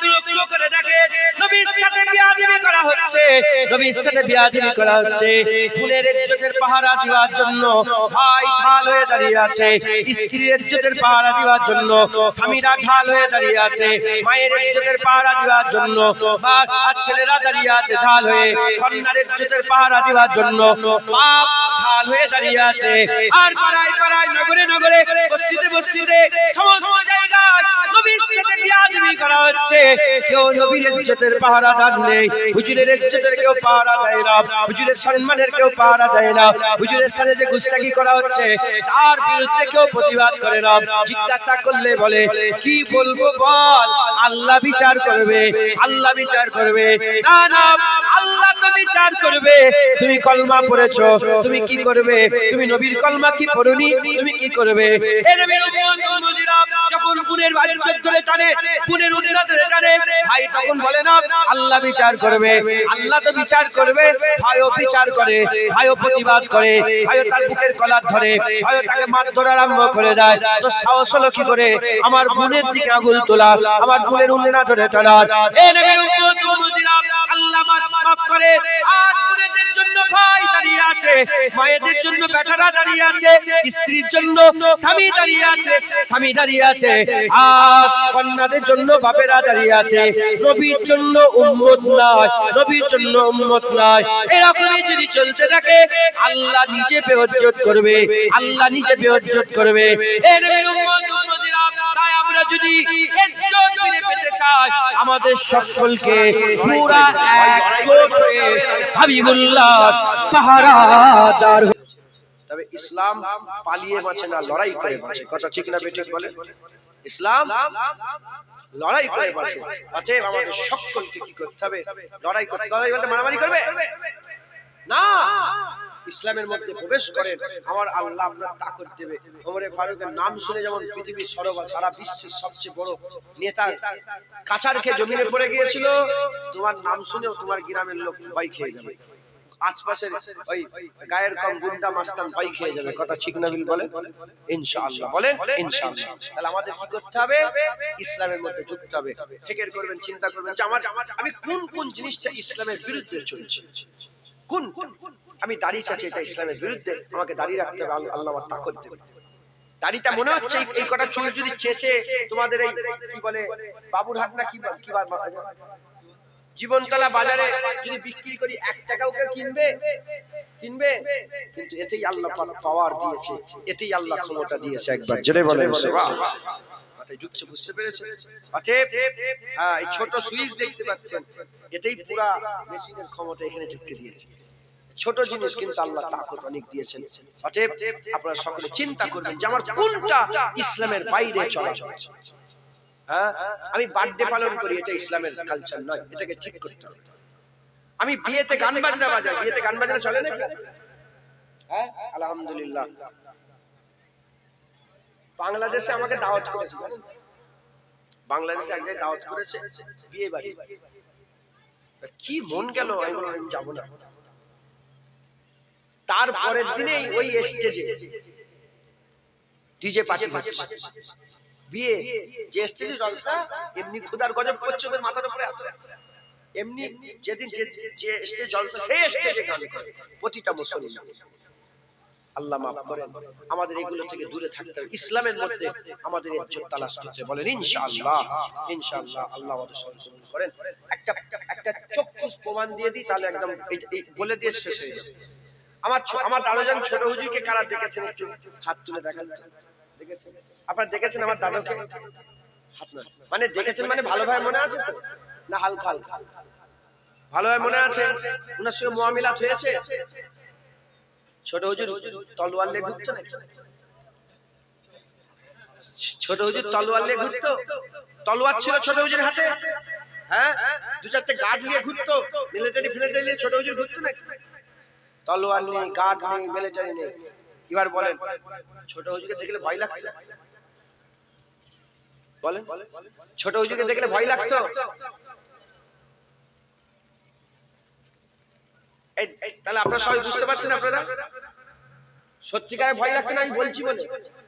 বিদ্রুপ করে দেখে নবীর সাথে বিয়াদবি করা হচ্ছে, নবীর সাথে বিয়াদবি করা হচ্ছে। ফুলের ইজ্জতের পাহারা দেওয়ার জন্য ভাই ঢাল হয়ে দাঁড়িয়ে আছে, স্ত্রীর ইজ্জতের পাহারা দেওয়ার জন্য স্বামীরা ঢাল হয়ে দাঁড়িয়ে আছে, মায়ের ইজ্জতের পাহারা দেওয়ার জন্য আর ছেলেরা দাঁড়িয়ে আছে ঢাল হয়ে, কন্যার ইজ্জতের পাহারা দেওয়ার জন্য বাপ ঢাল হয়ে দাঁড়িয়ে আছে। আর পাড়ায় পাড়ায় নগরে নগরে বস্তিতে বস্তিতে সমস্ত জায়গায় নবীর সাথে বিয়াদবি করা হচ্ছে। কেউ নবীর ইজ্জতের পাহারাদার নেই, হুজুরের ইজ্জতের কেউ পাহারা দেয় না, হুজুরের সম্মানের কেউ পাহারা দেয় না, হুজুরের সাথে যে গুস্তাখি করা হচ্ছে তার বিরুদ্ধে কেউ প্রতিবাদ করে না। জিজ্ঞাসা করলে বলে কি বলবো বল, আল্লাহ বিচার করবে, আল্লাহ বিচার করবে। না না, আল্লাহ তো বিচার করবে। তুমি কলমা পড়েছো, তুমি কি করবে? তুমি নবীর কলমা কি পড়নি, তুমি কি করবে? এ নবীর উম্মত উম্মতিরা যখন গুণের ইজ্জত ধরে টানে, গুণের উন্নত ধরে টানে, ভাই তখন বলে না আল্লাহ বিচার করবে। আল্লাহ তো বিচার করবে, ভাইও বিচার করে, ভাইও প্রতিবাদ করে, ভাইও তার বুকের কলার ধরে, ভাইও তাকে মারধর আরম্ভ করে দেয়। তো সাহস হলো কি করে আমার গুণের দিকে আঙুল তোলা, আমার গুণের উন্নত ধরে টানা? এ নবীর উম্মত উম্মতিরা আল্লাহ মাফ করে। আজ গুণের জন্য ভাই দাঁড়িয়ে আছে, মায়েদের জন্য বেটারা দাঁড়িয়ে আছে, স্ত্রীর জন্য স্বামী দাঁড়িয়ে আছে, স্বামী দাঁড়িয়ে আছে, আর কন্যাদের জন্য বাপেরা দাঁড়িয়ে আছে। নবীর জন্য উম্মত নাই, নবীর জন্য উম্মত নাই। এরকমই যদি চলতে থাকে আল্লাহ নিজে বেইজ্জত করবে, আল্লাহ নিজে বেইজ্জত করবে। এ নবীর উম্মত উম্মতিরা, তাই আমরা যদি ইজ্জত ফিরে পেতে চাই আমাদের সকলকে পুরা একজোট হয়ে হাবিবুল্লাহ পাহারাদার। তবে ইসলাম পালিয়ে বাঁচে না, লড়াই করে বাঁচে। কথা ঠিক না বেঠিক বলেন? ইসলাম লড়াই করে বাঁচে। অতএব আমাদের সকলকে কি করতে হবে? লড়াই করতে। লড়াই বলতে মারামারি করবে না। ইসলামের মধ্যে প্রবেশ করেন, আমার আল্লাহ আপনার তাকত দেবে। ওমরে ফারুকের নাম শুনে যেমন পৃথিবীর সারা বিশ্বের সবচেয়ে বড় নেতা কাচার খেয়ে জমিনে পড়ে গিয়েছিল, তোমার নাম শুনেও তোমার গ্রামের লোক ভয় খেয়ে যাবে, আশপাশের ওই গায়ের কম গুন্ডা মাস্তান ভয় খেয়ে যাবে। কথা ঠিক না বলেন? ইনশাআল্লাহ বলেন ইনশাআল্লাহ। তাহলে আমাদের কি করতে হবে? ইসলামের মধ্যে যুক্ত হবে। ফিকির করবেন, চিন্তা করবেন যে আমি কোন কোন জিনিসটা ইসলামের বিরুদ্ধে চলছে, কোন আমি দাড়ি চাচ্ছি এটা ইসলামের বিরুদ্ধে, আমাকে দাড়ি রাখতে হবে, আল্লাহ আমার তাকত দেবে। দাড়িটা মনে হচ্ছে এই কটা চুল যদি চেঁচে তোমাদের এই কি বলে বাবুরহাট না কি জীবনতলা বাজারে যদি বিক্রি করি 1 টাকাও কেউ কিনবে? কিন্তু এতেই আল্লাহ পাওয়ার দিয়েছে, এতেই আল্লাহ ক্ষমতা দিয়েছে। একবার জোরে বলেন সুবহানাল্লাহ। মাথায় ঢুকছে, বুঝতে পেরেছেন? অতএব এই ছোট সুইচ দেখতে পাচ্ছেন, এতেই পুরো মেশিনের ক্ষমতা এখানে ঢুকতে দিয়েছে। ছোট জিনিস কিন্তু আল্লাহ তাকত অনেক দিয়েছেন। অতএব আপনারা সকলে চিন্তা করবেন যে আমার কোনটা ইসলামের বাইরে চলা চলছে। আমি বার্থডে পালন করি, এটা ইসলামের কালচার নয়, এটাকে ঠিক করতে হবে। আমি বিয়েতে গান বাজনা বাজাই, বিয়েতে গান বাজনা চলে নাকি? আলহামদুলিল্লাহ। বাংলাদেশে আমাকে দাওয়াত করেছে, বাংলাদেশে এক জায়গায় দাওয়াত করেছে বিয়ে বাড়ি। কি মন গেল, আমি বললাম আমি যাবো না। তার পরের দিনেই ওই স্টেজে ডিজে পার্টি হচ্ছে। বিয়ে যে স্টেজে জলসা, এমনি খুদার গজব করছে ওদের মাথার উপরে এত, এমনি যেদিন যে স্টেজে জলসা সেই স্টেজে গান করে প্রতিটা মুসলমান। আল্লাহ মাফ করেন, আমাদের এগুলো থেকে দূরে থাকতে হবে। ইসলামের মধ্যে আমাদের ইজ্জত তালাশ করতে বলেন ইনশাআল্লাহ। ইনশাআল্লাহ আল্লাহ আমাদের সহযোগিতা করেন। একটা চক্ষুষ প্রমাণ দিয়ে দিই, তাহলে একদম এই বলে দিয়ে শেষ হয়ে যাবে। আমার দাদুজান ছোট হুজুরকে কারা দেখেছেন? একটু হাত তুলে দেখান। দেখেছেন? আপনারা দেখেছেন আমার দাদুকে? হাত না মানে দেখেছেন মানে ভালোভাবে মনে আছে তো, না হালকা হালকা? ভালোভাবে মনে আছে। উনার সঙ্গে মুআমিলাত হয়েছে। ছোট হুজুর তলোয়ার নিয়ে ঘুরতো নাকি? ছোট হুজুর তলোয়ার নিয়ে ঘুরতো? তলোয়ার ছিল ছোট হুজুরের হাতে? হ্যাঁ, 2-4টে গার্ড নিয়ে ঘুরতো, মিলিটারি নিয়ে ছোট হুজুর ঘুরতো নাকি? তলোয়ার নেই, গার্ড নেই, মিলিটারি নেই। এবার বলেন ছোট হুজুরকে দেখলে ভয় লাগতো? বলেন ছোট হুজুরকে দেখলে ভয় লাগতো? তাহলে আপনারা সবাই বুঝতে পারছেন, আপনারা সত্যিকারে ভয় লাগতো না? আমি বলছি বলে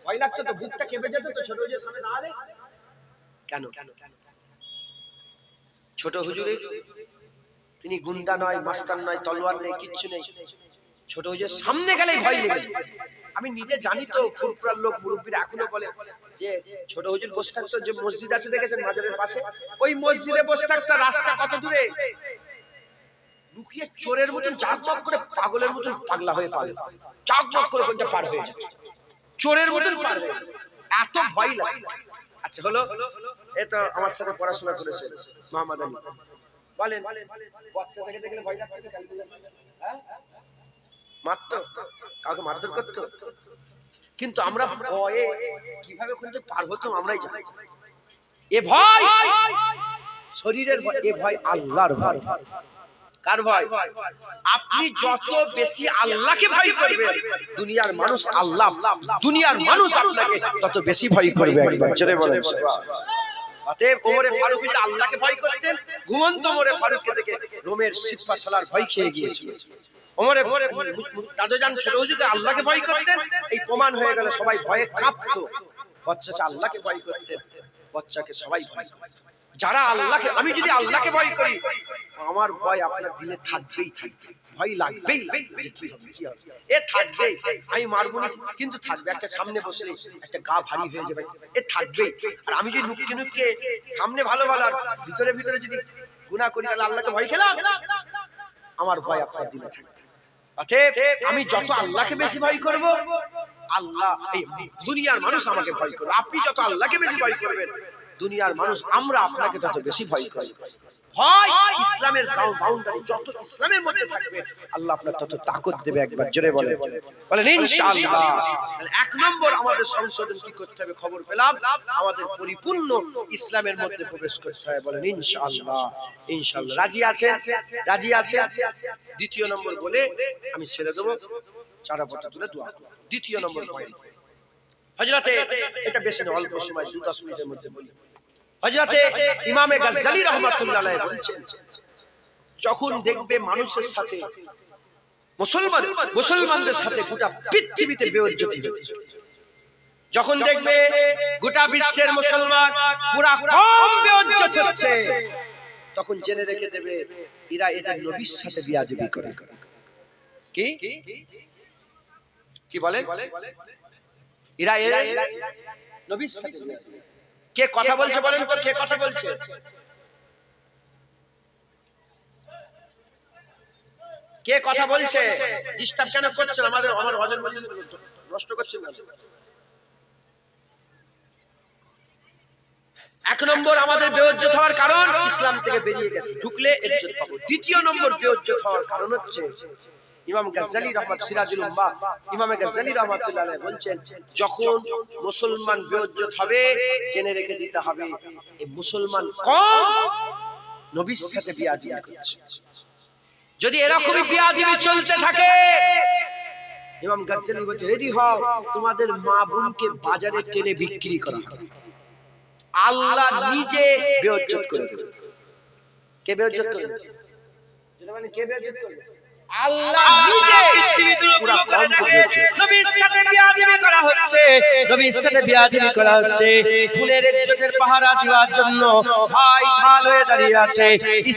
ভয় লাগতো তো, বুকটা কেঁপে যেত তো ছোট হুজুরের সামনে দাঁড়ালে। কেন? ছোট হুজুরে তিনি গুন্ডা নয়, মাস্টার নয়, তলোয়ার নেই, কিচ্ছু নেই। ছোট হুজুরের সামনে গেলেই ভয় লেগে যায়। আমি নিজে জানি তো, ফুরফুরার লোক মুরব্বীরা এখনো বলে যে ছোট হুজুর বসে থাকতো, যে মসজিদ আছে দেখেছেন মাজারের পাশে, ওই মসজিদে বসে থাকতো। রাস্তা কত দূরে, লুকিয়ে চোরের মতন চাকচক করে, পাগলের মতন পাগলা হয়ে পাবে, চাকচক করে কোনটা পার হয়ে যায়, চোরের মতন পার হয়ে যায়, এত ভয় লাগে। আচ্ছা হলো, এ তো আমার সাথে পড়াশোনা করেছে মোহাম্মদ আলী, বলেন বাচ্চাটাকে দেখলে ভয় লাগতো? হ্যাঁ, মারতো, কাউকে মারধর করতো, কিন্তু আমরা ভয়ে কিভাবে কোনটা পার হতাম আমরাই জানি। এ ভয় শরীরের ভয়, এ ভয় আল্লাহর ভয়। কার ভয়? আপনি যত বেশি আল্লাহকে ভয় করবেন, দুনিয়ার মানুষ দুনিয়ার মানুষ আপনাকে তত বেশি ভয় করবে। একবার জোরে বলেন সুবহানাল্লাহ। অতএব ওমরে ফারুক আল্লাহকে ভয় করতেন। ঘুমন্ত ওমরে ফারুককে দেখে রোমের সিপাহ সালার ভয় খেয়ে গিয়েছিল। ওমরে দাদুজান ছোট হুজুর আল্লাহকে ভয় করতেন, এই প্রমাণ হয়ে গেল সবাই ভয়ে কাঁপতো। বাচ্চা আল্লাহকে ভয় করতেন, বাচ্চাকে সবাই ভয় করত। যারা আল্লাহকে, আমি যদি আল্লাহকে ভয় করি, আমার ভয় আপনার দিলে থাকবেই থাকবে, ভয় লাগবেই লাগবে, কি হবে কি হবে, এ থাকবেই। আমি মারবো না কিন্তু থাকবে, একটা সামনে বসলে একটা গা ভারী হয়ে যাবে, এ থাকবেই। আর আমি যদি নুককে নুককে সামনে ভালো ভালো আর ভিতরে ভিতরে যদি গুনাহ করি, তাহলে আল্লাহকে ভয় খেলাম, আমার ভয় আপনার দিলে থাকবে। অতএব আমি যত আল্লাহকে বেশি ভয় করব, আল্লাহ এই দুনিয়ার মানুষ আমাকে ভয় করবে। আপনি যত আল্লাহকে বেশি ভয় করবেন, দুনিয়ার মানুষ আমরা আপনাকে তত বেশি ভয় করি। ভয় ইসলামের বাউন্ডারি, যত ইসলামের মধ্যে থাকবে আল্লাহ আপনার তত তাকত দেবে। একবার জোরে বলেন ইনশাআল্লাহ। তাহলে এক নম্বর আমাদের সংশোধন কি করতে হবে, খবর পেলাম আমাদের পরিপূর্ণ ইসলামের মধ্যে প্রবেশ করতে হবে। বলেন ইনশাআল্লাহ। ইনশাআল্লাহ রাজি আছে? রাজি আছে? দ্বিতীয় নম্বর বলে আমি ছেড়ে দেবো, চারাপত্র তুলে দোয়া করব। দ্বিতীয় নম্বর পয়েন্ট হযরতে, এটা বেশি না, অল্প সময় 2-10 মিনিটের মধ্যে বলি। হযরতে ইমামে গাজ্জালী রাহমাতুল্লাহ আলাইহি বলেছেন, যখন দেখবে মানুষের সাথে মুসলমানদের সাথে গোটা পৃথিবীতে বেইজ্জতি হচ্ছে, যখন দেখবে গোটা বিশ্বের মুসলমান পুরা কম বেইজ্জত হচ্ছে, তখন জেনে রেখে দেবে এরা এদের নবীর সাথে বিয়াদবি করে। কি কি বলে? এরা নবীর সাথে। কে কথা বলছে বলেন তো, কে কথা বলছে? কে কথা বলছে? ডিস্টার্ব কেন করছেন? আমার হজম নষ্ট করছেন না। এক নম্বর আমাদের বেইজ্জত হওয়ার কারণ ইসলাম থেকে বেরিয়ে গেছে, ঢুকলে ইজ্জত পাবো। দ্বিতীয় নম্বর বেইজ্জত হওয়ার কারণ হচ্ছে ইমাম গাজ্জালী রাহমাতুল্লাহ সিরাজুল উম্মাহ, ইমামে গাজ্জালী রাহমাতুল্লাহ আলাইহি বলছেন, যখন মুসলমান বেইজ্জত হবে জেনে রেখে দিতে হবে এই মুসলমান কম নবীর সাথে বিয়াদবি করছে। যদি এরকমই বিয়াদবি চলতে থাকে, ইমাম গাজ্জালী বলতে রেডি হও, তোমাদের মা বোনকে বাজারে টেনে বিক্রি করা হবে, আল্লাহ নিজে বেইজ্জত করে দেবে। কে বেইজ্জত করবে? যেটা মানে কে বেইজ্জত করবে? আল্লাহ নিজে পুরো কম করছে। নবীর সাথে বিয়াদবি করা হচ্ছে, নবীর সাথে বিয়াদবি করা হচ্ছে। ফুলের ইজ্জতের পাহারা দেওয়ার জন্য ভাই ঢাল হয়ে দাঁড়িয়ে আছে,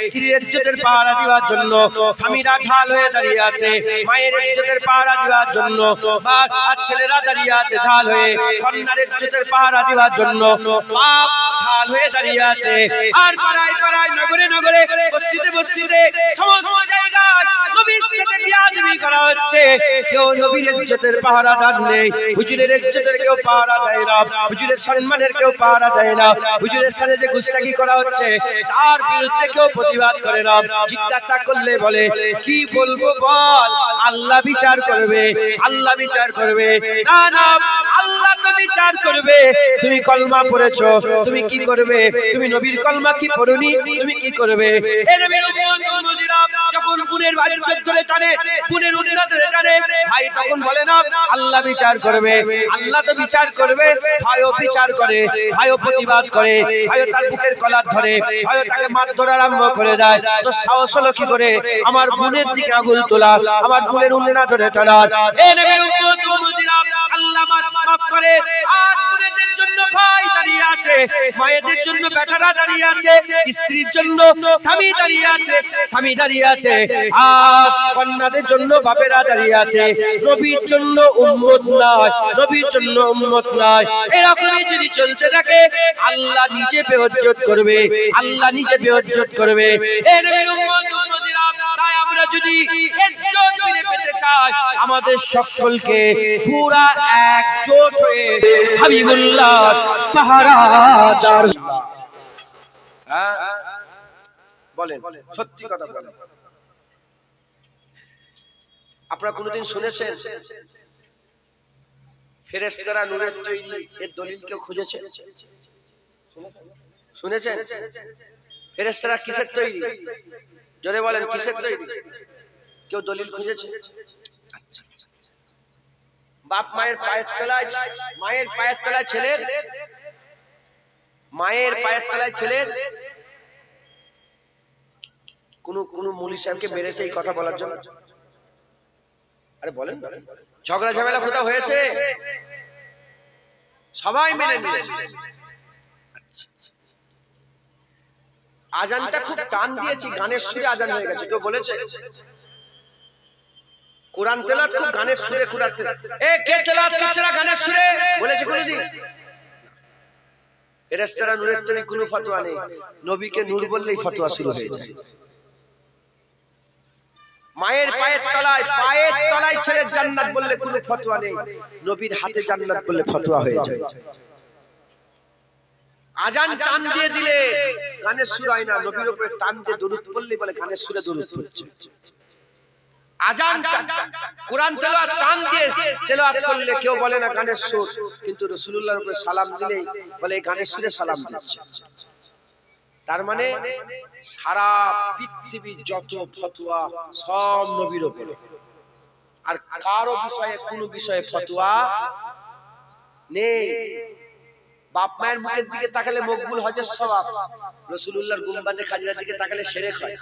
স্ত্রীর ইজ্জতের পাহারা দেওয়ার জন্য স্বামীরা ঢাল হয়ে দাঁড়িয়ে আছে, মায়ের ইজ্জতের পাহারা দেওয়ার জন্য বাপ আর ছেলেরা দাঁড়িয়ে আছে ঢাল হয়ে, কন্যার ইজ্জতের পাহারা দেওয়ার জন্য বাপ ঢাল হয়ে দাঁড়িয়ে আছে। আর পাড়ায় পাড়ায়, নগরে নগরে, বস্তিতে বস্তিতে, সমস্ত জায়গায় নবীর সাথে বিয়াদবি করা হচ্ছে। কেউ নবীর ইজ্জতের পাহারাদার নেই, হুজুরের ইজ্জতের কেউ পাহারা দেয় না, হুজুরের সম্মানের কেউ পাহারা দেয় না, হুজুরের সাথে যে গুস্তাখি করা হচ্ছে তার বিরুদ্ধে কেউ প্রতিবাদ করে না। জিজ্ঞাসা করলে বলে কি বলবো বল, আল্লাহ বিচার করবে, আল্লাহ বিচার করবে। না না, আল্লাহ তো বিচার করবে। তুমি কলমা পড়েছো, তুমি কি করবে? তুমি নবীর কলমা কি পড়নি, তুমি কি করবে? এ নবীর উম্মত উম্মতিরা যখন গুণের ইজ্জত ধরে টানে, গুণের উন্নত ধরে টানে, ভাই তখন বলে না আল্লাহ বিচার করবে। আল্লাহ তো বিচার করবে, ভাইও বিচার করে, ভাইও প্রতিবাদ করে, ভাইও তার বুকের কলার ধরে, ভাইও তাকে মারধর আরম্ভ করে দেয়। তো সাহস হলো কি করে আমার গুণের দিকে আঙুল তোলা, আমার গুণের উন্নত ধরে টানা? এ নবীর উম্মত উম্মতিরা আল্লাহ মাফ করে। আজ বোনেদের জন্য ভাই দাঁড়িয়ে আছে, মায়েদের জন্য বেটারা দাঁড়িয়ে আছে, স্ত্রীর জন্য স্বামী দাঁড়িয়ে আছে, স্বামী দাঁড়িয়ে আছে, আর কন্যাদের জন্য বাপেরা দাঁড়িয়ে আছে। নবীর জন্য উম্মত নাই, নবীর জন্য উম্মত নাই। এরকমই যদি চলতে থাকে আল্লাহ নিজে বেইজ্জত করবে, আল্লাহ নিজে বেইজ্জত করবে। এই নবীর উম্মত উম্মতিরা, তাই আমরা যদি ইজ্জত ফিরে পেতে চাই আমাদের সকলকে পুরা একজোট হয়ে হাবিবুল্লাহ পাহারাদার। বলেন, সত্যি কথা বলেন। আপনারা কোনদিন শুনেছেন ফেরেশতারা নূরের তৈরি, এর দলিল কেউ খুঁজেছে? শুনেছেন? ফেরেশতারা কিসের তৈরি? জোরে বলেন, কিসের তৈরি? কেউ দলিল খুঁজেছে? আচ্ছা, বাপ মায়ের পায়ের তলায়, মায়ের পায়ের তলায় ছেলের, মায়ের পায়ের তলায় ছেলের কোন মুলি সাহেবকে মেরেছে এই কথা বলার জন্য? আরে বলেন, ঝগড়া ঝামেলা কোথাও হয়েছে? সবাই মেনে নিয়েছে। আজানটা খুব টান দিয়েছি, গানের সুরে আজান হয়ে গেছে, কেউ বলেছে? কোরআন তেলাওয়াত খুব গানের সুরে, কোরআন তেলাওয়াত কে তেলাওয়াত করছে না গানের সুরে বলেছে কোনদিন? ফেরেশতারা নূরের তৈরি, কোনো ফতোয়া নেই। নবীকে নূর বললেই ফতোয়া শুরু হয়ে যায়। মায়ের পায়ের তলায় ছেলের জান্নাত বললে কোনো ফতোয়া নেই, নবীর হাতে জান্নাত বললে ফতোয়া হয়ে যায়। আজান টান দিয়ে দিলে গানের সুর হয় না, নবীর উপরে টান দিয়ে দরুদ পড়লে বলে গানের সুরে দরুদ পড়ছে। আজান কোরআন তেলাওয়াত টান দিয়ে তেলাওয়াত করলে কেউ বলে না গানের সুর, কিন্তু রাসূলুল্লাহর উপরে সালাম দিলে বলে গানের সুরে সালাম দিচ্ছে। তার মানে সারা পৃথিবীর যত ফতোয়া সব নবীর উপরে, আর কারো বিষয়ে কোনো বিষয়ে ফতোয়া নেই। বাপ মায়ের মুখের দিকে তাকালে মকবুল হজের সওয়াব, রাসূলুল্লাহর গুম্বাদে খাজরার দিকে তাকালে শিরক হয়।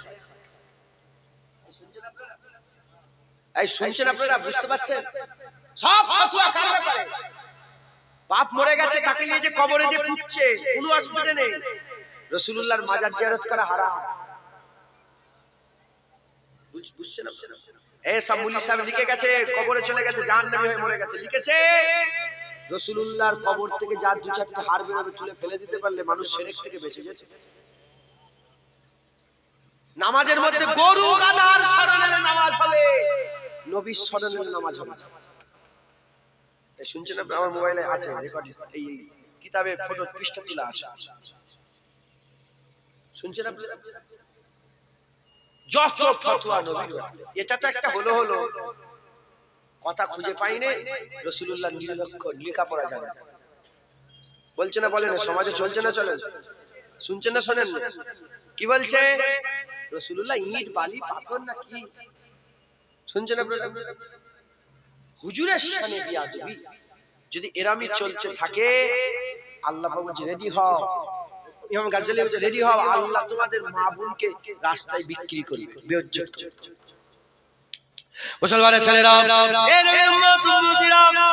এই শুনছেন আপনারা? বুঝতে পারছেন? সব ফতোয়া কার ব্যাপারে? বাপ মরে গেছে, কাকে নিয়ে যে কবরে যে পুঁতছে কোনো অসুবিধা নেই, রাসূলুল্লাহর মাজার জিয়ারত করা হারাম। বুঝছেন আপনারা? এই সব মুলি সাহেব লিখে গেছে, কবরে চলে গেছে, জাহান্নামী হয়ে মরে গেছে, লিখেছে রাসূলুল্লাহর কবর থেকে যার দু চারটা হাড় বেরোবে তুলে ফেলে দিতে পারলে মানুষ শিরক থেকে বেঁচে গেছে। নামাজের মধ্যে গরু গাধার স্মরণের নামাজ হবে, নবীর স্মরণের নামাজ হবে। এই শুনছেন আপনারা? আমার মোবাইলে আছে রেকর্ড, এই কিতাবে ফটো পৃষ্ঠা তোলা আছে, শুনছেন আপনারা? যত ফতোয়া নবীর, এটা তো একটা হলো কথা খুঁজে পাইনি রাসূলুল্লাহ নিরক্ষর লেখাপড়া জানে। বলছে না বলেন? সমাজে চলছে না চলেন? শুনছেন না শোনেন? কি বলছে রাসূলুল্লাহ? ইট বালি পাথর না কি? শুনছেন আপনারা? হুজুরের শানে বিয়াদবি যদি এরামি চলতে থাকে, আল্লাহ বলছে রেডি হও, ইমাম গাজ্জালী বলছে রেডি হও, আল্লাহ তোমাদের মা বোনকে রাস্তায় বিক্রি করবে, বেইজ্জত করবে। মুসলমানের ছেলেরা,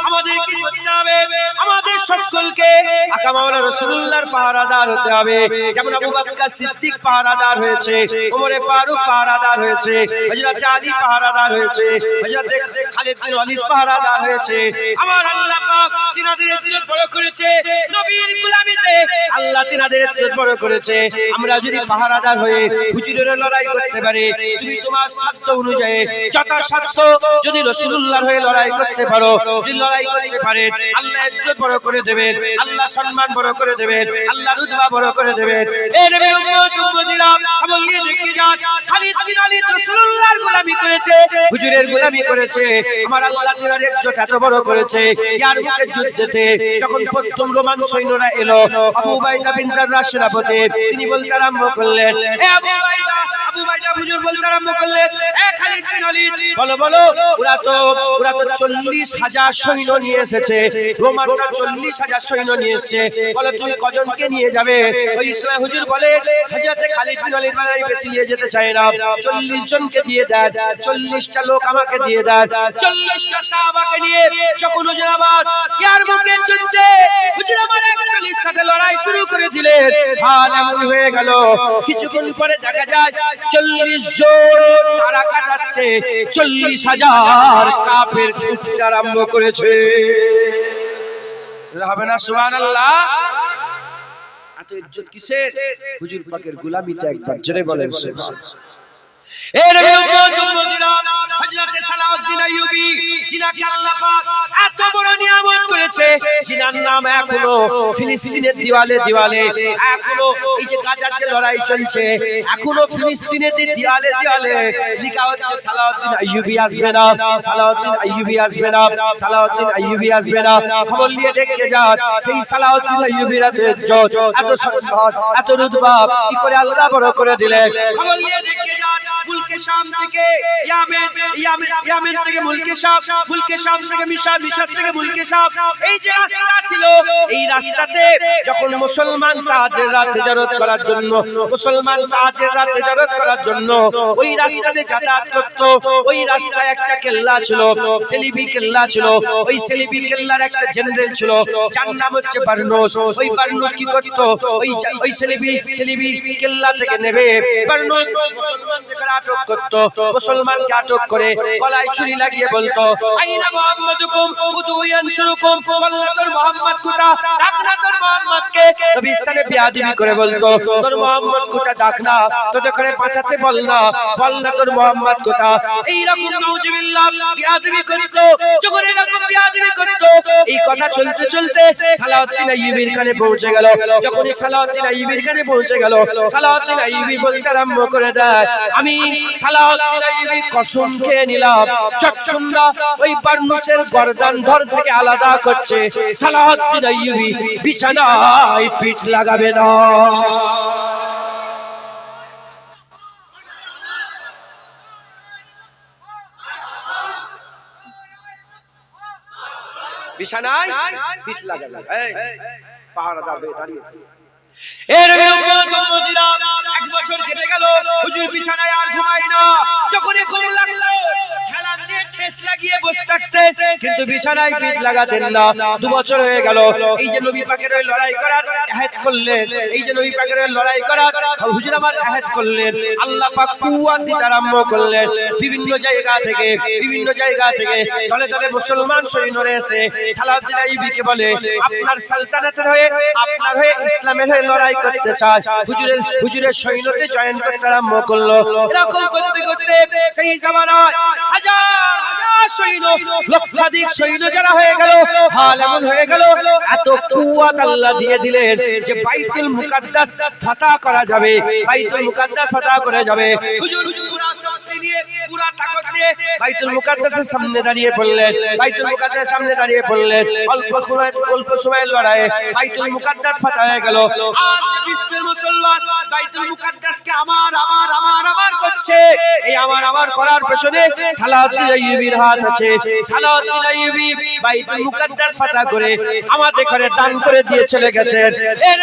আমাদের কি করতে হবে? আমাদের সকলকে আকা মাওলানা রাসূলুল্লাহর পাহারাদার হতে হবে। যেমন আবু বকর সিদ্দিক পাহারাদার হয়েছে, ওমর ফারুক পাহারাদার হয়েছে, হযরত আলী পাহারাদার হয়েছে, হযরত খালিদ বিন ওয়ালিদ পাহারাদার হয়েছে। আমার আল্লাহ পাক তিনাদের ইজ্জত বড় করেছে, নবীর গোলামিতে আল্লাহ তিনাদের ইজ্জত বড় করেছে। আমরা যদি পাহারাদার হয়ে হুজুরের লড়াই করতে পারি, তুমি তোমার সাধ্য অনুযায়ী যথাসাধ্য যদি রাসূলুল্লাহর হয়ে লড়াই করতে পারো, যদি লড়াই করতে পারেন, আল্লাহ ইজ্জত বড় করে দেবেন, আল্লাহ সম্মান বড় করে দেবেন, আল্লাহ রুতবা বড় করে দেবেন। এই নবীর উম্মত উম্মতিরা আমল নিয়ে দেখে যান, খালিদ বিন ওয়ালিদ রাসূলুল্লাহর গোলামি করেছে, হুজুরের গোলামি করেছে, আমার আল্লাহ তাআলার ইজ্জত এত বড় করেছে। ইয়ারমুকের যুদ্ধেতে যখন প্রথম রোমান সৈন্যরা এলো, আবু উবাইদা বিন জাররাহ সেনাপতি তিনি বলতে আরম্ভ করলেন, এ আবু উবাইদা সাহেব হুজুর বলতে আরম্ভ করলেন, এ খালিদ বিন ওয়ালিদ, বলো বলো, ওরা তো 40,000 সৈন্য নিয়ে এসেছে, রোমানরা 40,000 সৈন্য নিয়ে এসেছে, বলো তুমি কজনকে নিয়ে যাবে? ওই সময় হুজুর বলে, হযরত খালিদ বিন ওয়ালিদ বলেন, বেশি নিয়ে যেতে চাই না, 40 জনকে দিয়ে দেন, 40টা লোক আমাকে দিয়ে দেন। 40টা সাহাবাকে নিয়ে যখন হুজুর আমার ইয়ারমুকে চলছে, হুজুর আমার একজনের সাথে লড়াই শুরু করে দিলেন। হাল এমন হয়ে গেল, কিছুক্ষণ পরে দেখা যায় 40 জন তারা কাটাচ্ছে, 40,000 কাফের ছুটতে আরম্ভ করেছে। হবে না সুবহানাল্লাহ? এত ইজ্জত কিসের? হুজুর পাকের গোলামিটা একবার জোরে বলেন সুবহানাল্লাহ। এ নবী উম্মতিরা, হযরত সালাউদ্দিন আইয়ুবী, যিনাকে আল্লাহ পাক এত বড় নিয়ামত করেছে, যিনার নাম এখনো ফিলিস্তিনের দেওয়ালে দেওয়ালে, এখনো এই যে গাজার যে লড়াই চলছে, এখনো ফিলিস্তিনের দেওয়ালে দেওয়ালে লেখা হচ্ছে সালাউদ্দিন আইয়ুবী আসবে না, সালাউদ্দিন আইয়ুবী আসবে না, সালাউদ্দিন আইয়ুবী আসবে না। খবর নিয়ে দেখতে যান, সেই সালাউদ্দিন আইয়ুবীর এত ইজ্জত, এত সম্মান, এত রুতবা কি করে আল্লাহ বড় করে দিলেন। খবর নিয়ে দেখতে যান, মুলকে শাম থেকে ইয়ামেন থেকে মুলকে শাম, মুলকে শাম থেকে মিশর, মিশর থেকে মুলকে শাম, এই যে রাস্তা ছিল, এই রাস্তাতে যখন মুসলমান তাজের রাত হিজরত করার জন্য, মুসলমান তাজের রাত হিজরত করার জন্য ওই রাস্তাতে যাতায়াত করত, ওই রাস্তায় একটা কেল্লা ছিল, সেলিবি কেল্লা ছিল, ওই সেলিবি কেল্লার একটা জেনারেল ছিল, যার নাম হচ্ছে বারনুস। ওই বারনুস কি করত, ওই সেলিবি কেল্লা থেকে নেবে বারনুস মুসলমানদের আটক করত, মুসলমানকে আটক করে গলায় ছুরি লাগিয়ে বলতো, আইনা মুহাম্মাদুকুম উদু ইয়ানসুরুকুম, বলনা তোর মুহাম্মদ কোথা, ডাকনা তোর মুহাম্মদকে। নবীর সাথে বিয়াদবি করে বলতো, তোর মুহাম্মদ কোথা, ডাকনা, তোদের করে বাঁচাতে বলনা, বলনা তোর মুহাম্মদ কোথা। এই রকম নাউজুবিল্লাহ বিয়াদবি করত। যখন এরকম বিয়াদবি করত, এই কথা চলতে চলতে সালাউদ্দিন আইয়ুবীর কানে পৌঁছে গেল। যখন সালাউদ্দিন আইয়ুবীর কানে পৌঁছে গেল, সালাউদ্দিন আইয়ুবী বলতে আরম্ভ করে দেয়, আমি সালাউদ্দিন আইয়ুবী কসম খেয়ে নিলাম, চটচন্দা ওই বারনুসের গর্দান ধর থেকে আলাদা করছে, সালাউদ্দিন আইয়ুবী বিছানায় পিঠ লাগাবে না। বিছানায় পিঠ লাগাবে না, পাহারাদার হয়ে দাঁড়িয়ে। এর উম্মতিরা, 1 বছর কেটে গেল, হুজুর বিছানায় আর ঘুমায় না। যখনই ঘুম লাগলো, খেলা দিয়ে ঠেস লাগিয়ে বসে থাকতেন, কিন্তু বিছানায় পিঠ লাগাতেন না। 2 বছর হয়ে গেল। এই যে নবী পাকের ওই লড়াই করার আহত করলেন, এই যে নবী পাকের ওই লড়াই করার হুজুর আমার আহত করলেন, আল্লাহ পাক কুওয়াত দিতে আরম্ভ করলেন। বিভিন্ন জায়গা থেকে দলে দলে মুসলমান সৈন্যরা এসে সালাউদ্দিন আইয়ুবীকে বলে, আপনার সালতানাতের হয়ে, আপনার হয়ে, ইসলামের হয়ে লড়াই করতে চায়। হুজুরের সৈন্যতে জয়েন করতে আরম্ভ করলো। এরকম করতে করতে সেই জামানায় হাজার হাজার সৈন্য, লক্ষাধিক সৈন্য যারা হয়ে গেল, হাল এমন হয়ে গেল, এত কুওয়াত আল্লাহ দিয়ে দিলেন যে বাইতুল মুকাদ্দাস ফাতহ করা যাবে, বাইতুল মুকাদ্দাস ফাতহ করা যাবে। হুজুর পুরা শক্তি নিয়ে, পুরা তাকত নিয়ে বাইতুল মুকাদ্দাসের সামনে দাঁড়িয়ে পড়লেন, বাইতুল মুকাদ্দাসের সামনে দাঁড়িয়ে পড়লেন। অল্প সময়ের লড়াইয়ে বাইতুল মুকাদ্দাস ফাতহ হয়ে গেল। আজ বিশ্বের মুসলমান বাইতুল মুকাদ্দাসকে আমার আমার আমার আমার করছে, এই আমার আমার করার পেছনে সালাউদ্দিন আইয়ুবীর হাত আছে। সালাউদ্দিন আইয়ুবী বাইতুল মুকাদ্দাস ফাতহ করে আমাদের ঘরে দান করে দিয়ে চলে গেছেন। এর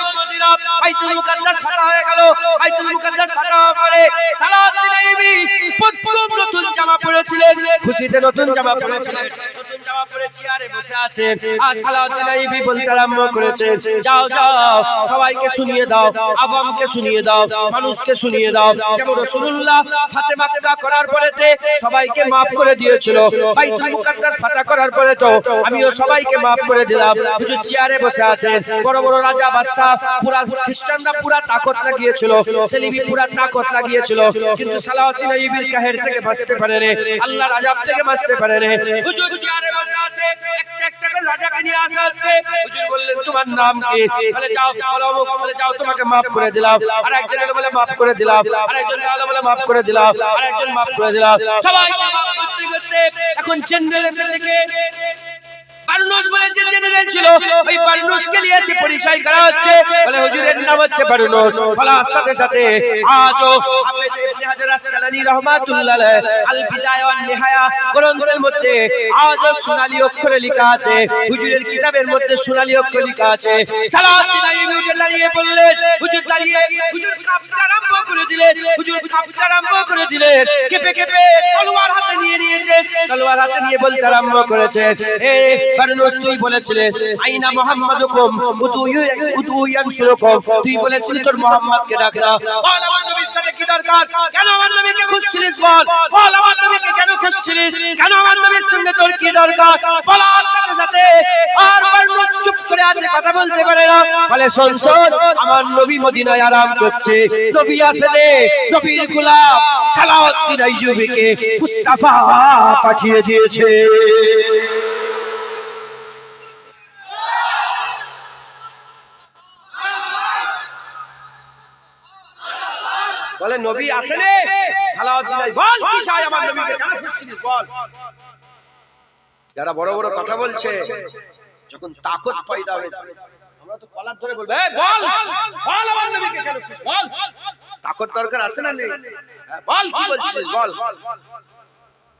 উম্মতিরা, বাইতুল মুকাদ্দাস ফাতহ হয়ে গেল। বাইতুল মুকাদ্দাস ফাতহ পরে সালাউদ্দিন আইয়ুবী প্রথম নতুন জামা পরেছিলেন, খুশিতে নতুন জামা পরেছিলেন, নতুন জামা পরে চেয়ারে বসে আছেন। আর সালাউদ্দিন আইয়ুবী বলতে আরম্ভ করেছেন, যাও যাও, সবাইকে শুনিয়ে দাও, আওয়ামকে শুনিয়ে দাও, মানুষকে শুনিয়ে দাও, যেমন রাসূলুল্লাহ ফাতে মাক্কা করার পরেতে সবাইকে maaf করে দিয়েছিল, বাইতুল মুকাদ্দাস ফাতহ করার পরে তো আমিও সবাইকে maaf করে দিলাম। হুজুর চেয়ারে বসে আছেন, বড় বড় রাজা বাদশা, পুরা খ্রিস্টানরা পুরা তাকত লাগিয়েছিল, সেলিবি পুরা তাকত লাগিয়েছিল, কিন্তু সালাউদ্দিন আইয়ুবীর কাহের থেকে বাঁচতে পারে রে, আল্লাহর আযাব থেকে বাঁচতে পারে রে। হুজুর চেয়ারে বসে আছে, একটা একটা করে রাজাকে নিয়ে আসা হচ্ছে। হুজুর বললেন, তোমার নাম কি? বলে যাও, বলে যাও, তোমাকে maaf করে দিলাম। আর একজন বলে maaf করে দিলাম, আর একজন বলে maaf করে দিলাম, আর একজন maaf করে দিলাম। সবাইকে maaf করতে করতে এখন জেনারেল এসেছে কে? বারনুস বলেছে জেনারেল ছিল, ওই বারনুসকে নিয়ে এসে পরিচয় করা হচ্ছে, বলে হুজুরের নাম হচ্ছে বারনুস। বলার সাথে সাথে আজও হাফেজ ইবনে হাজার আসকালানী রাহমাতুল্লাহ আলাইহি আল বিদায়া ওয়ান নিহায়া গ্রন্থের মধ্যে আজও সোনালী অক্ষরে লেখা আছে, হুজুরের কিতাবের মধ্যে সোনালী অক্ষরে লেখা আছে। সালাউদ্দিন আইয়ুবী উঠে দাঁড়িয়ে বললেন, হুজুর দাঁড়িয়ে, হুজুর কাঁপতে আরম্ভ করে দিলেন, হুজুর কাঁপতে আরম্ভ করে দিলেন, কেঁপে কেঁপে তলোয়ার হাতে নিয়ে নিয়েছে, তলোয়ার হাতে নিয়ে বলতে আরম্ভ করেছে, হে বারনুস তুই বলেছিলিস আইনা মুহাম্মাদুকুম উদু ইয়ানসুরুকুম, তুই বলেছিলি তোর মুহাম্মদকে ডাক না, বল আমার নবীর সাথে কি দরকার, কেন আমার নবীকে খুঁজছিলিস, বল বল আমার নবীকে কেন খুঁজছিলিস, কেন আমার নবীর সঙ্গে তোর কি দরকার, বলার সাথে সাথে আর বারনুস চুপ করে আছে, কথা বলতে পারে না। বলে শোন শোন, আমার নবী মদিনায় আরাম করছে, নবী আসেনে, নবীর গোলাম সালাউদ্দিন আইয়ুবীকে মুস্তাফা পাঠিয়ে দিয়েছে। বলে নবী আসেনে, সালাউদ্দিন বল কি চাই, আমার নবীকে কেন খুঁজছিস বল। যারা বড় বড় কথা বলছে, যখন তাকত পয়দা হবে, আমরা তো কলার ধরে বলবো এই বল বল আমার নবীকে কেন খুঁজছিস বল, তাকত দরকার আছে না নেই, বল কি বলছিস বল।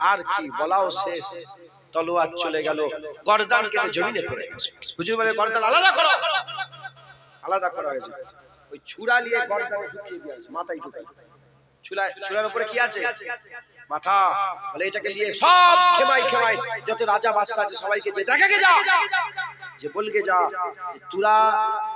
আর কি বলাও শেষ, তলোয়ার চলে গেল, গর্দান কেটে জমিনে পড়ে গেছে। হুজুর বলে গর্দান আলাদা করো, আলাদা করা হয়েছে, ওই ছুরা নিয়ে গর্দানে ঢুকিয়ে দিয়েছে, মাথায় ঢুকাই, ছুরার উপরে কি আছে, মাথা। বলে এটাকে নিয়ে সব খেমাই খেমাই যত রাজা বাদশা আছে সবাইকে যে দেখাকে যা, যে বলকে যা, তোরা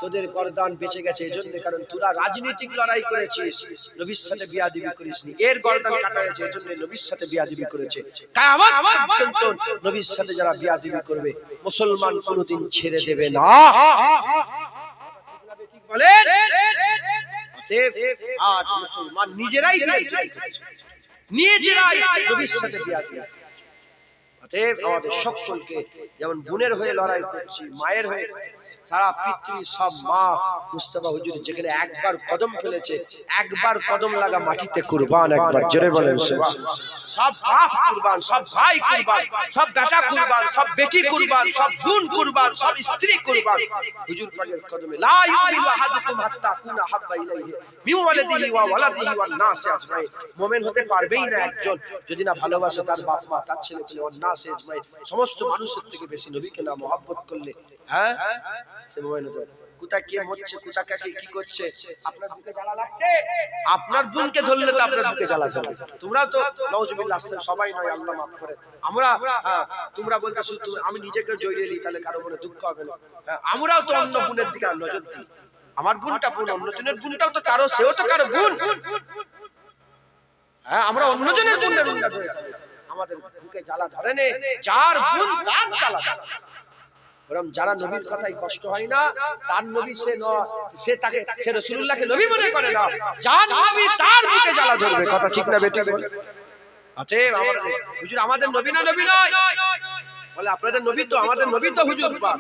তোদের গর্দান বেঁচে গেছে এজন্য, কারণ তোরা রাজনৈতিক লড়াই করেছিস, নবীর সাথে বিয়াদবি করিসনি, এর গর্দান কাটা হয়েছে এজন্য নবীর সাথে বিয়াদবি করেছে। কিয়ামত পর্যন্ত নবীর সাথে যারা বিয়াদবি করবে মুসলমান কোনোদিন ছেড়ে দেবে না। ঠিক বলেন? আজ মুসলমান নিজেরাই নিজেরাই নবীর সাথে বিয়াদবি। অতএব আমাদের সকলকে যেমন বোনের হয়ে লড়াই করছি, মায়ের হয়ে, সারা পৃথিবী সব মা মুস্তাফা হুজুর যেখানে একবার কদম ফেলেছে, একবার কদম লাগা মাটিতে কুরবান, একবার জোরে বলেন সুবহানাল্লাহ। সব বাপ কুরবান, সব ভাই কুরবান, সব বেটা কুরবান, সব বেটি কুরবান, সব বোন কুরবান, সব স্ত্রী কুরবান হুজুর পাকের কদমে। লা ইউমিনু আহাদুকুম হাত্তা কুনা হাব্বা ইলাইহি মিন ওয়ালাদিহি ওয়া ওয়ালাদিহি ওয়ান নাস আজমাইন। মুমিন হতে পারবেই না একজন যদি না ভালোবাসে তার বাপ মা, তার ছেলে পেলে, ওয়ান নাস আজমাইন, সমস্ত মানুষের থেকে বেশি নবীকে না মহব্বত করলে, হ্যাঁ সে মুমিন হতে পারে। কোথা কে মরছে, কোথা কাকে কি করছে, আপনার বুকে জ্বালা লাগছে, আপনার বোনকে ধরলে তো আপনার বুকে জ্বালা জ্বলে। তোমরাও তো নাউজুবিল্লাহ, সবাই নয়, আল্লাহ মাফ করে, আমরা তোমরা বলতে শুধু আমি নিজেকে জড়িয়ে নিই, তাহলে কারো মনে দুঃখ হবে না। আমরাও তো অন্য বোনের দিকে নজর দিই, আমার বোনটা বোন, অন্যজনের বোনটাও তো কারো, সেও তো কারো বোন, হ্যাঁ আমরা অন্যজনের বোনের বোনটা ধরে থাকি, আমাদের বুকে জ্বালা ধরে নে, যার বোন তার জ্বালা ধরে। বরং যারা নবীর কথাই কষ্ট হয় না, তার নবী সে তাকে, সে রাসূলুল্লাহকে নবী মনে করে না, যার নবী তার বুকে জ্বালা ধরবে। কথা ঠিক না বেটি? অতএব আমাদের হুজুর আমাদের নবী না, নবী নয় বলে আপনাদের নবী তো, আমাদের নবী তো হুজুর পাক।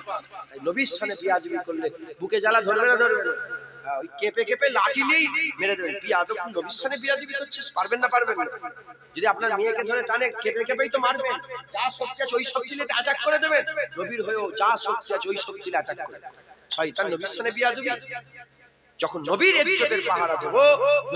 তাই নবীর সামনে বিয়াদবি করলে বুকে জ্বালা ধরবে না, ধরবে না? ওই কেঁপে কেঁপে লাঠি নেই মেরে দেবেন। বিয়াদব নবীর সামনে বিয়াদবি করছিস, পারবেন না? পারবেন না। যদি আপনার মেয়েকে ধরে টানে কেঁপে কেঁপেই তো মারবেন, যা শক্তি আছে ওই শক্তি নিয়ে অ্যাটাক করে দেবেন। নবীর হয়েও যা শক্তি আছে ওই শক্তি নিয়ে অ্যাটাক করে। শয়তান নবীর সামনে বিয়াদবি। যখন নবীর ইজ্জতের পাহারা দেব,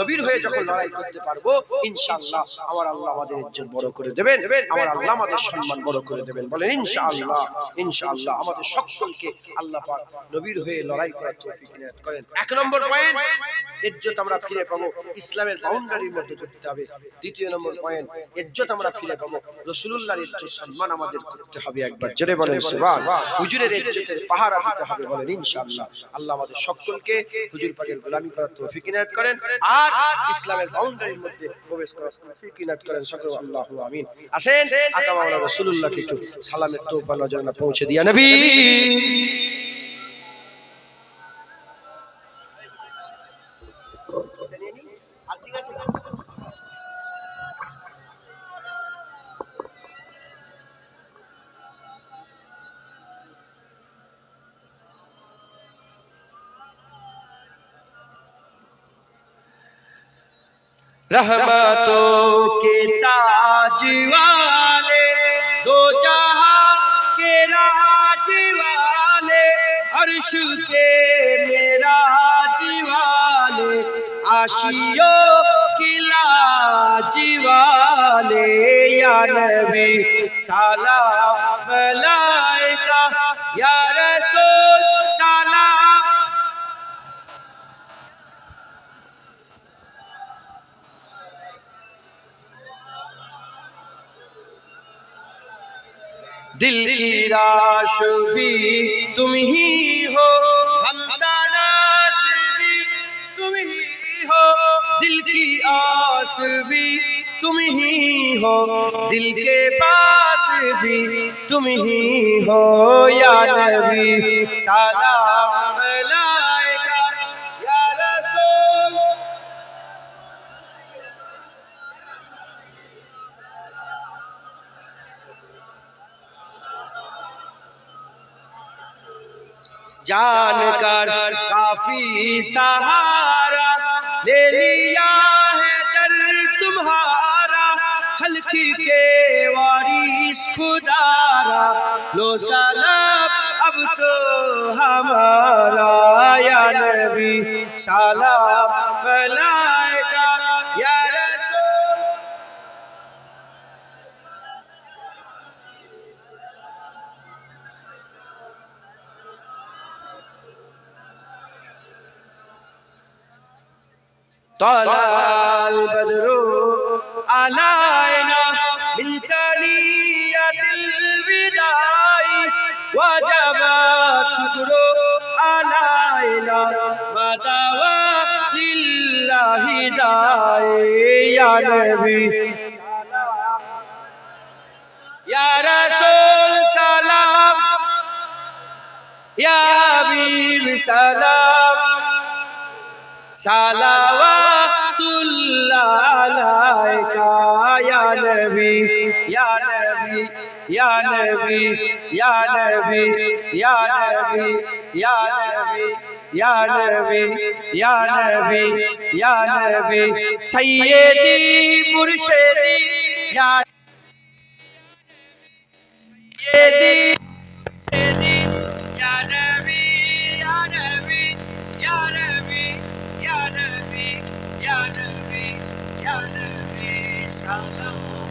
নবীর হয়ে যখন লড়াই করতে পারবো, ইনশাআল্লাহ আমার আল্লাহ আমাদের ইজ্জত বড় করে দেবেন, আমার আল্লাহ আমাদের সম্মান বড় করে দেবেন। বলেন ইনশাআল্লাহ। ইনশাআল্লাহ আমাদের সকলকে আল্লাহ পাক নবীর হয়ে লড়াই করার তৌফিক ইনায়াত করেন। এক নম্বর পয়েন্ট, ইজ্জত আমরা ফিরে পাবো, ইসলামের বাউন্ডারির মধ্যে করতে হবে। দ্বিতীয় নম্বর পয়েন্ট, ইজ্জত আমরা ফিরে পাবো, রাসূলুল্লাহর ইজ্জত সম্মান আমাদের করতে হবে। একবার জোরে বলেন সুবহানাল্লাহ। হুজুরের ইজ্জতের পাহারা দিতে হবে। বলেন ইনশাআল্লাহ। আল্লাহ আমাদের সকলকে হুজুর পাকের গোলামি করার তৌফিক ইনায়াত করেন, আর ইসলামের বাউন্ডারির মধ্যে প্রবেশ করার তৌফিক ইনায়াত করেন। সকলে আল্লাহু আমিন। আসেন আকা মাওলানা রাসূলুল্লাহকে একটু সালামের তোফা নজরানা পৌঁছে দিয়া নবী। আর ঠিক আছে रहमतों के ताज वाले, दो जहां के राज इश्क़े मेरा जीवाले आशियो किला जीवाले या नबी सलाम अलैका या रसूल सलाम। दिल की राश भी तुम ही हो, हमसानास भी तुम ही हो, दिल की आस भी तुम ही हो, दिल के पास भी तुम ही हो या नबी सलाम अलैका या रसूल। जानकर काफी सहारा ले लिया है दर तुम्हारा, खल्की के वारिस खुदारा लो सलाम अब तो हमारा या नबी सलाम अलैका या रसूल। तलाल बदरो अलायना मिन सनियतिल विदाई वजबा शुक्रो अलायना मदावा लिल्लाहि दाई या नबी सलाम या रसूल सलाम या हबीब सलाम सलावतुल्लाह अलैका या नबी या नबी या नबी या नबी या नबी या नबी या नबी या नबी या नबी सैयदी मुर्शिदी या सैयदी या नबी या नबी या नबी या नबी या नबी या नबी सलाम।